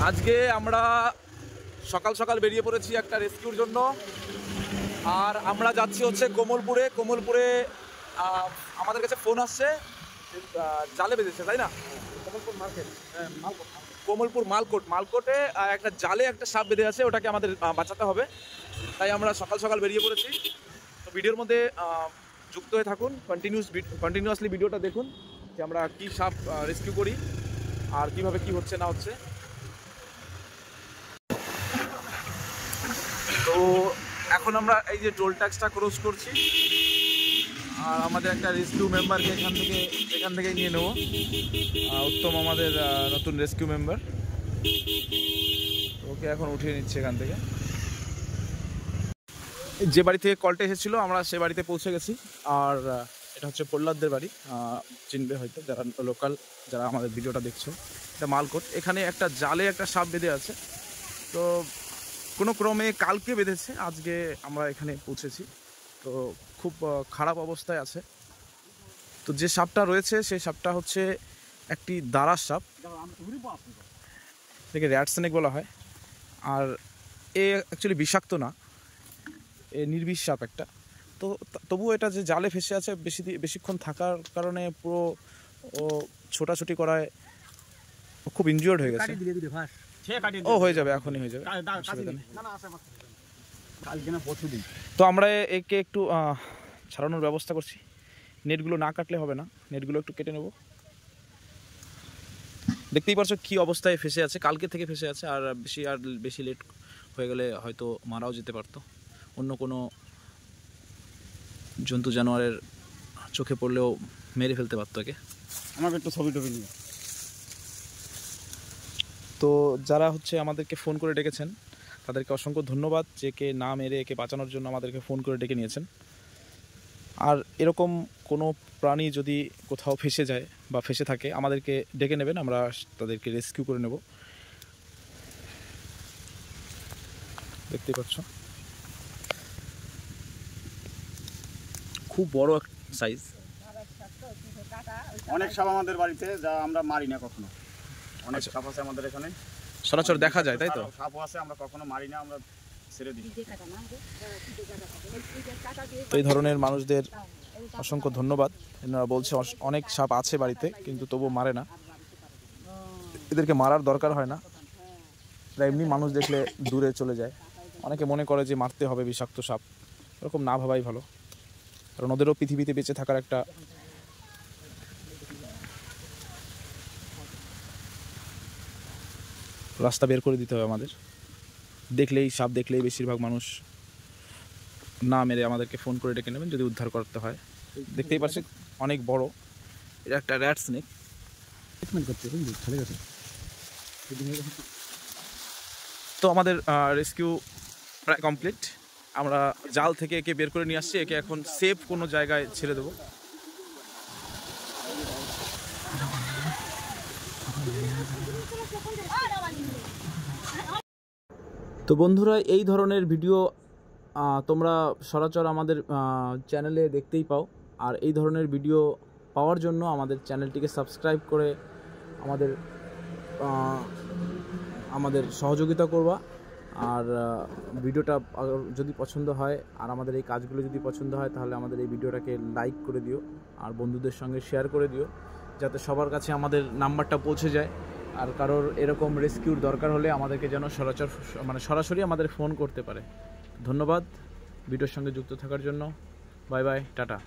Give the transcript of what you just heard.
আজকে আমরা সকাল সকাল বেরিয়ে পড়েছি একটা রেস্কিউর জন্য। আর আমরা যাচ্ছি হচ্ছে কোমলপুরে। আমাদের কাছে ফোন আসছে জালে বেঁধেছে, তাই না? কোমলপুর মার্কেট, কোমলপুর মালকোটে একটা জালে একটা সাপ বেঁধে আছে, ওটাকে আমাদের বাঁচাতে হবে। তাই আমরা সকাল সকাল বেরিয়ে পড়েছি। তো ভিডিওর মধ্যে যুক্ত হয়ে থাকুন, কন্টিনিউয়াসলি ভিডিওটা দেখুন যে আমরা কী সাপ রেস্কিউ করি আর কিভাবে কি হচ্ছে না হচ্ছে। তো এখন আমরা এই যে টোল ট্যাক্সটা ক্রস করছি, আর আমাদের একটা রেস্কিউ মেম্বারকে এখান থেকে নিয়ে নেব। উত্তম আমাদের নতুন রেস্কিউ মেম্বার, ওকে এখন উঠিয়ে নিচ্ছে এখান থেকে। যে বাড়ি থেকে কলটা এসেছিলো আমরা সে বাড়িতে পৌঁছে গেছি। আর এটা হচ্ছে প্রহ্লাদদের বাড়ি, চিনবে হয়তো যারা লোকাল, যারা আমাদের ভিডিওটা দেখছো। এটা মালকোট। এখানে একটা জালে একটা সাপ বেঁধে আছে। তো কোনো ক্রমে কালকে বেঁধেছে, আজকে আমরা এখানে পৌঁছেছি। তো খুব খারাপ অবস্থায় আছে। তো যে সাপটা রয়েছে সেই সাপটা হচ্ছে একটি দাঁড়ার সাপ, এটাকে র্যাট স্নেক বলা হয়। আর এ অ্যাকচুয়ালি বিষাক্ত না, এ নির্বিষ সাপ একটা। তো তবুও এটা যে জালে ফেসে আছে বেশিক্ষণ থাকার কারণে পুরো ও ছোটাছুটি করায় খুব ইনজিওর্ড হয়ে গেছে। ও হয়ে যাবে, এখনই হয়ে যাবে। তো আমরা একে একটু ছাড়ানোর ব্যবস্থা করছি। নেটগুলো না কাটলে হবে না, নেটগুলো একটু কেটে নেব। দেখতেই পারছো কী অবস্থায় ফেসে আছে, কালকে থেকে ফেসে আছে। আর বেশি লেট হয়ে গেলে হয়তো মারাও যেতে পারতো, অন্য কোনো জন্তু জানোয়ারের চোখে পড়লেও মেরে ফেলতে পারতো একে। আমাকে একটু ছবি টবি নিয়ে। তো যারা হচ্ছে আমাদেরকে ফোন করে ডেকেছেন তাদেরকে অসংখ্য ধন্যবাদ, যে কে না মেরে একে বাঁচানোর জন্য আমাদেরকে ফোন করে ডেকে নিয়েছেন। আর এরকম কোনো প্রাণী যদি কোথাও ফেসে যায় বা ফেসে থাকে আমাদেরকে ডেকে নেবেন, আমরা তাদেরকে রেস্কিউ করে নেব। দেখতেই পাচ্ছ খুব বড় সাইজ। অনেক সাপ আমাদের বাড়িতে, যা আমরা মারি না কখনো। অনেক সাপ আছে আমাদের এখানে, সরাসরি দেখা যায়, তাই তো? সাপও আছে, আমরা কখনো মারি না, আমরা ছেড়ে দিই। তো এই ধরনের মানুষদের অসংখ্য ধন্যবাদ। এনারা বলছে অনেক সাপ আছে বাড়িতে কিন্তু তবু মারে না। এদেরকে মারার দরকার হয় না, এরা এমনি মানুষ দেখলে দূরে চলে যায়। অনেকে মনে করে যে মারতে হবে বিষাক্ত সাপ, এরকম না ভাবাই ভালো। কারণ ওদেরও পৃথিবীতে বেঁচে থাকার একটা রাস্তা বের করে দিতে হবে আমাদের। সাপ দেখলেই বেশিরভাগ মানুষ না মেরে আমাদেরকে ফোন করে ডেকে নেবেন যদি উদ্ধার করতে হয়। দেখতেই পাচ্ছি অনেক বড়, এটা একটা র্যাট স্নেক। তো আমাদের রেস্কিউ প্রায় কমপ্লিট। আমরা জাল থেকে একে বের করে নিয়ে আসছি, একে এখন সেফ কোনো জায়গায় ছেড়ে দেবো। তো বন্ধুরা, এই ধরনের ভিডিও তোমরা সচরাচর আমাদের চ্যানেলে দেখতেই পাও। আর এই ধরনের ভিডিও পাওয়ার জন্য আমাদের চ্যানেলটিকে সাবস্ক্রাইব করে আমাদের সহযোগিতা করবা। আর ভিডিওটা যদি পছন্দ হয় আর আমাদের এই কাজগুলো যদি পছন্দ হয় তাহলে আমাদের এই ভিডিওটাকে লাইক করে দিও আর বন্ধুদের সঙ্গে শেয়ার করে দিও, যাতে সবার কাছে আমাদের নাম্বারটা পৌঁছে যায়। আর কারোর এরকম রেস্কিউর দরকার হলে আমাদেরকে যেন সরাসরি আমাদের ফোন করতে পারে। ধন্যবাদ ভিডিওর সঙ্গে যুক্ত থাকার জন্য। Bye bye, tata.